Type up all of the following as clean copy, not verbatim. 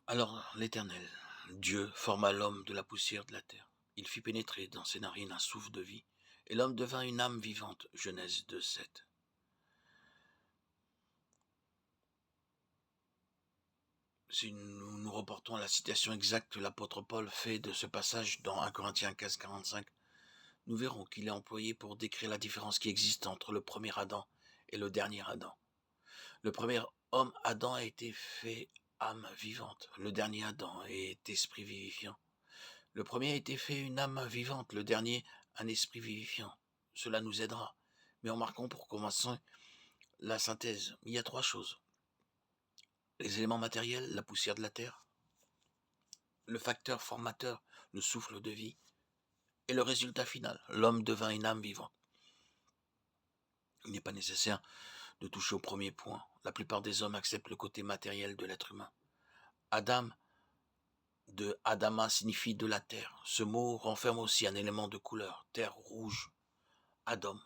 Alors l'Éternel, Dieu, forma l'homme de la poussière de la terre. Il fit pénétrer dans ses narines un souffle de vie, et l'homme devint une âme vivante. Genèse 2:7. Si nous reportons à la citation exacte que l'apôtre Paul fait de ce passage dans 1 Corinthiens 15:45, nous verrons qu'il est employé pour décrire la différence qui existe entre le premier Adam et le dernier Adam. Le premier homme, Adam, a été fait âme vivante. Le dernier Adam est esprit vivifiant. Le premier a été fait une âme vivante, le dernier un esprit vivifiant. Cela nous aidera. Mais remarquons pour commencer la synthèse. Il y a trois choses. Les éléments matériels, la poussière de la terre, le facteur formateur, le souffle de vie, et le résultat final, l'homme devint une âme vivante. Il n'est pas nécessaire de toucher au premier point. La plupart des hommes acceptent le côté matériel de l'être humain. Adam, de Adama, signifie de la terre. Ce mot renferme aussi un élément de couleur, terre rouge, Adam.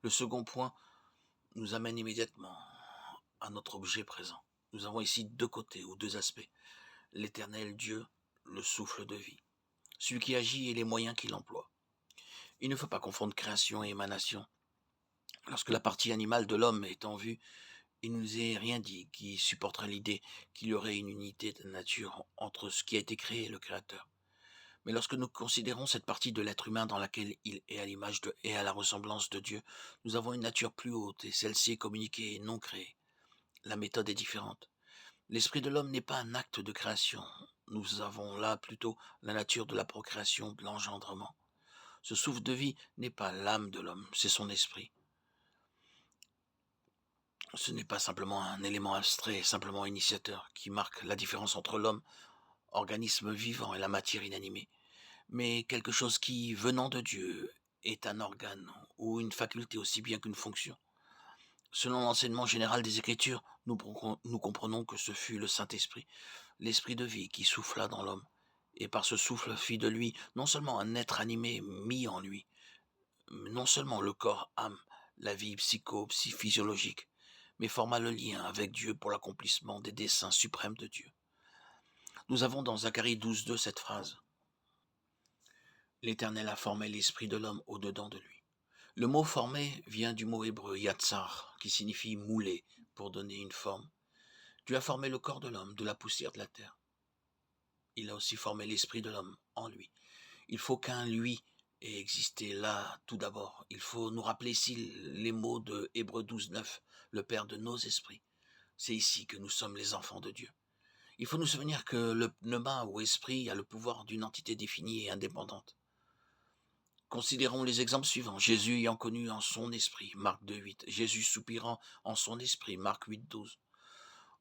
Le second point nous amène immédiatement à notre objet présent. Nous avons ici deux côtés ou deux aspects. L'éternel Dieu, le souffle de vie. Celui qui agit et les moyens qu'il emploie. Il ne faut pas confondre création et émanation. Lorsque la partie animale de l'homme est en vue, il ne nous est rien dit qui supporterait l'idée qu'il y aurait une unité de nature entre ce qui a été créé et le Créateur. Mais lorsque nous considérons cette partie de l'être humain dans laquelle il est à l'image et à la ressemblance de Dieu, nous avons une nature plus haute et celle-ci est communiquée et non créée. La méthode est différente. L'esprit de l'homme n'est pas un acte de création. Nous avons là plutôt la nature de la procréation, de l'engendrement. Ce souffle de vie n'est pas l'âme de l'homme, c'est son esprit. Ce n'est pas simplement un élément abstrait, simplement initiateur, qui marque la différence entre l'homme, organisme vivant, et la matière inanimée, mais quelque chose qui, venant de Dieu, est un organe ou une faculté aussi bien qu'une fonction. Selon l'enseignement général des Écritures, nous comprenons que ce fut le Saint-Esprit, l'Esprit de vie qui souffla dans l'homme, et par ce souffle fit de lui non seulement un être animé mis en lui, non seulement le corps, âme, la vie physiologique, mais forma le lien avec Dieu pour l'accomplissement des desseins suprêmes de Dieu. Nous avons dans Zacharie 12:2 cette phrase. L'Éternel a formé l'esprit de l'homme au-dedans de lui. Le mot formé vient du mot hébreu yatsar, qui signifie mouler, pour donner une forme. Dieu a formé le corps de l'homme de la poussière de la terre. Il a aussi formé l'esprit de l'homme en lui. Il faut qu'un lui ait existé là tout d'abord. Il faut nous rappeler ici les mots de Hébreux 12:9, le Père de nos esprits. C'est ici que nous sommes les enfants de Dieu. Il faut nous souvenir que le pneuma ou esprit a le pouvoir d'une entité définie et indépendante. Considérons les exemples suivants. Jésus ayant connu en son esprit, Marc 2:8. Jésus soupirant en son esprit, Marc 8:12.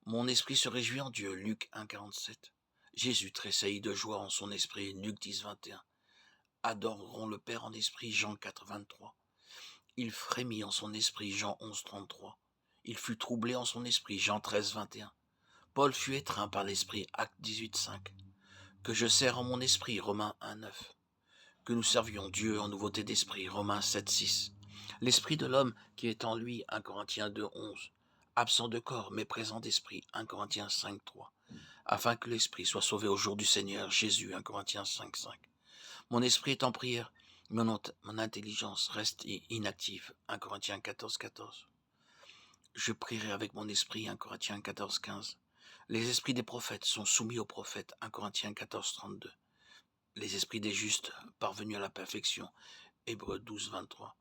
Mon esprit se réjouit en Dieu, Luc 1:47. Jésus tressaillit de joie en son esprit, Luc 10:21. Adoreront le Père en esprit, Jean 4:23. Il frémit en son esprit, Jean 11:33. Il fut troublé en son esprit, Jean 13:21. Paul fut étreint par l'esprit, Actes 18:5. Que je sers en mon esprit, Romains 1:9. Que nous servions Dieu en nouveauté d'esprit, Romains 7:6. L'esprit de l'homme qui est en lui, 1 Corinthiens 2:11. Absent de corps, mais présent d'esprit, 1 Corinthiens 5:3. Afin que l'esprit soit sauvé au jour du Seigneur Jésus, 1 Corinthiens 5:5. Mon esprit est en prière, mon intelligence reste inactive, 1 Corinthiens 14:14. Je prierai avec mon esprit, 1 Corinthiens 14:15. Les esprits des prophètes sont soumis aux prophètes, 1 Corinthiens 14:32. Les esprits des justes parvenus à la perfection, Hébreux 12:23.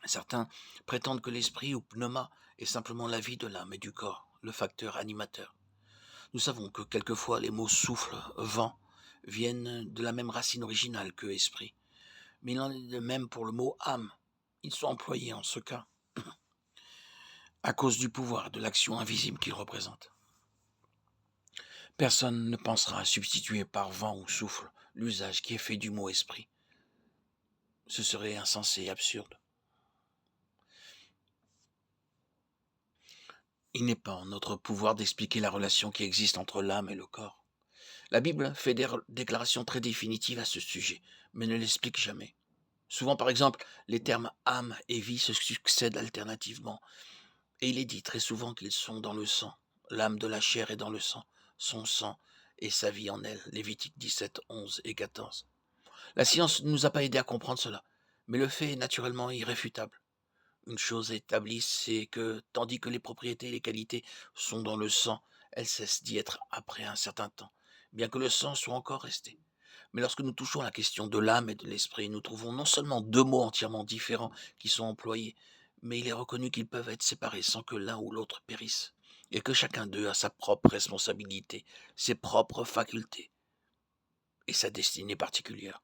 Certains prétendent que l'esprit ou pneuma est simplement la vie de l'âme et du corps, le facteur animateur. Nous savons que quelquefois les mots souffle, vent viennent de la même racine originale que esprit, mais il en est de même pour le mot âme. Ils sont employés en ce cas à cause du pouvoir de l'action invisible qu'ils représentent. Personne ne pensera à substituer par vent ou souffle l'usage qui est fait du mot esprit. Ce serait insensé et absurde. Il n'est pas en notre pouvoir d'expliquer la relation qui existe entre l'âme et le corps. La Bible fait des déclarations très définitives à ce sujet, mais ne l'explique jamais. Souvent, par exemple, les termes âme et vie se succèdent alternativement, et il est dit très souvent qu'ils sont dans le sang. L'âme de la chair est dans le sang. son sang et sa vie en elle. Lévitique 17, 11 et 14. La science ne nous a pas aidés à comprendre cela, mais le fait est naturellement irréfutable. Une chose établie, c'est que tandis que les propriétés et les qualités sont dans le sang, elles cessent d'y être après un certain temps, bien que le sang soit encore resté. Mais lorsque nous touchons à la question de l'âme et de l'esprit, nous trouvons non seulement deux mots entièrement différents qui sont employés, mais il est reconnu qu'ils peuvent être séparés sans que l'un ou l'autre périsse, et que chacun d'eux a sa propre responsabilité, ses propres facultés et sa destinée particulière.